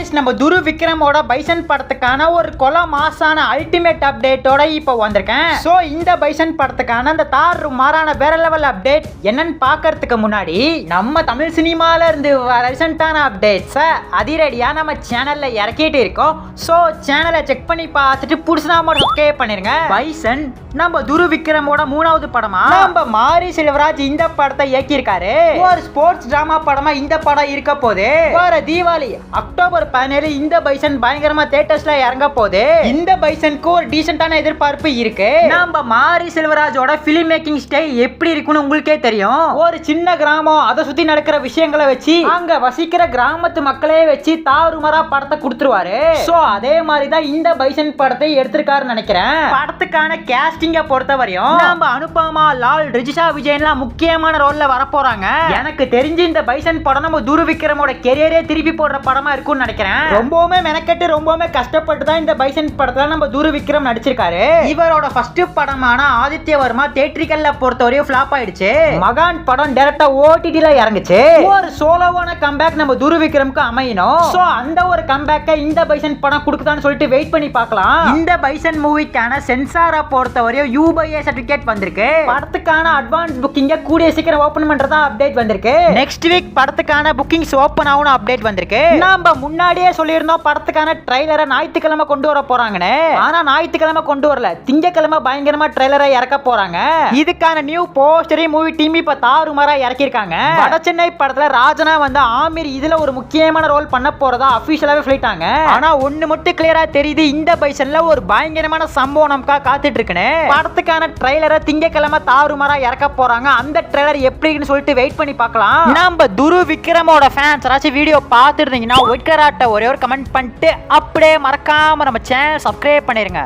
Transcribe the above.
Guys நம்ம துரு விக்ரமோட bison படத்துக்கான ஒரு கொல மாசான அல்டிமேட் அப்டேட்டோட இப்போ வந்திருக்கேன். சோ இந்த பைசன் படத்துக்கான அந்த தாறு மாறான வேற லெவல் அப்டேட் என்னன்னு பார்க்கிறதுக்கு முன்னாடி நம்ம தமிழ் சினிமால இருந்து ரீசன்ட்டான அப்டேட்ஸ் அதிரடியா நம்ம சேனல்ல இறக்கிட்டு இருக்கோம். சோ சேனலை செக் பண்ணி பார்த்துட்டு புடிச்சா மட்டும் சப்ஸ்கிரைப் பண்ணிருங்க. பைசன் நம்ம துரு விக்ரமோட மூணாவது படமா நம்ம மாரி செல்வராஜ் இந்த படத்தை இயக்கியிருக்காரு. ஒரு ஸ்போர்ட்ஸ் டிராமா படமா இந்த படம் இருக்க போது வர தீபாவளி அக்டோபர் 17 இந்த பைசன் பயங்கரமா தியேட்டர்ஸ்ல இறங்க போகுது. இந்த பைசனுக்கு ஒரு டீசென்ட்டான எதிர்பார்ப்பு இருக்கு. நம்ம மாரி செல்வராஜோட ஃபிலிம் மேக்கிங் ஸ்டைல் எப்படி இருக்குன்னு உங்களுக்கே தெரியும். ஒரு சின்ன கிராமம் அதை சுத்தி நடக்கிற விஷயங்களை வச்சு அங்க வசிக்கிற கிராமத்து மக்களே வச்சு தாறுமாறா படத்தை கொடுத்துருவாரு. சோ அதே மாதிரி தான் இந்த பைசன் படத்தை எடுத்திருக்காருன்னு நினைக்கிறேன். படத்துக்கான கேஸ்டிங்க பொறுத்தவரையும் நம்ம அனுபமா லால் ரிஜிஷா விஜயன்லாம் முக்கியமான ரோல்ல வர போறாங்க. எனக்கு தெரிஞ்சு இந்த பைசன் படம் நம்ம துரு விக்ரமோட கெரியரே திருப்பி போடுற படமா இருக்கும்னு நினைக்கிறேன். ரொம்பவுமே மெனக்கெட்டு ரொம்பவுமே கஷ்டப்பட்டு தான் இந்த பைசன் படத்துல நம்ம துரு விக்ரம் நடிச்சிருக்காரு. இவரோட ஃபர்ஸ்ட் படமான ஆதித்ய வர்மா தியேட்டரிக்கல்ல பொறுத்தவரையும் ஃபிளாப் ஆயிடுச்சு. மகான் படம் டைரக்டா ஓடிடில இறங்குச்சு. ஒரு சோலோவான கம்பேக் நம்ம துரு விக்ரம்க்கு அமையணும். சோ அந்த ஒரு கம்பேக்கை இந்த பைசன் படம் கொடுக்குதான்னு சொல்லிட்டு வெயிட் பண்ணி பார்க்கலாம். இந்த பைசன் மூவிக்கான சென்சாரை பொறுத்தவரையும் UBA சர்டிபிகேட் வந்திருக்கு. படத்துக்கான அட்வான்ஸ் புக்கிங்க கூடிய சீக்கிரம் ஓபன் பண்றதா அப்டேட் வந்திருக்கு. நெக்ஸ்ட் வீக் படத்துக்கான புக்கிங்ஸ் ஓபன் ஆகும் அப்டேட் வந்திருக்கு. நாம முன்னாடியே சொல்லியிருந்தோம் படத்துக்கான ட்ரைலரை ஞாயிற்றுக்கிழமை கொண்டு வர போறாங்கன்னு. ஆனா ஞாயிற்றுக்கிழமை கொண்டு வரல, திங்கக்கிழமை பயங்கரமா ட்ரைலரை இறக்க போறாங்க. இதுக்கான நியூ போஸ்டரையும் மூவி டீம் இப்ப தாறுமாறா இறக்கிருக்காங்க. வட சென்னை படத்துல ராஜனா வந்து ஆமீர் இதுல ஒரு முக்கியமான ரோல் பண்ண போறதா அபிஷியலாவே சொல்லிட்டாங்க. ஆனா ஒண்ணு மட்டும் கிளியரா தெரியுது, இந்த பைசன்ல ஒரு பயங்கரமான சம்பவம் நமக்கா காத்துட்டு இருக்குன்னு. படத்துக்கான ட்ரைலரை திங்கக்கிழமை தாறுமாறா இறக்க போறாங்க. அந்த ட்ரைலர் எப்படின்னு சொல்லிட்டு வெயிட் பண்ணி பார்க்கலாம். நம்ம துரு விக்ரமோட ஃபேன்ஸ் யாராச்சும் வீடியோ பார்த்துட்டு இருந்தீங்கன்னா ஒயிட் கராட்ட ஒரே ஒரு கமெண்ட் பண்ணிட்டு அப்படியே மறக்காம நம்ம சேனல் சப்ஸ்கிரைப் பண்ணிருங்க.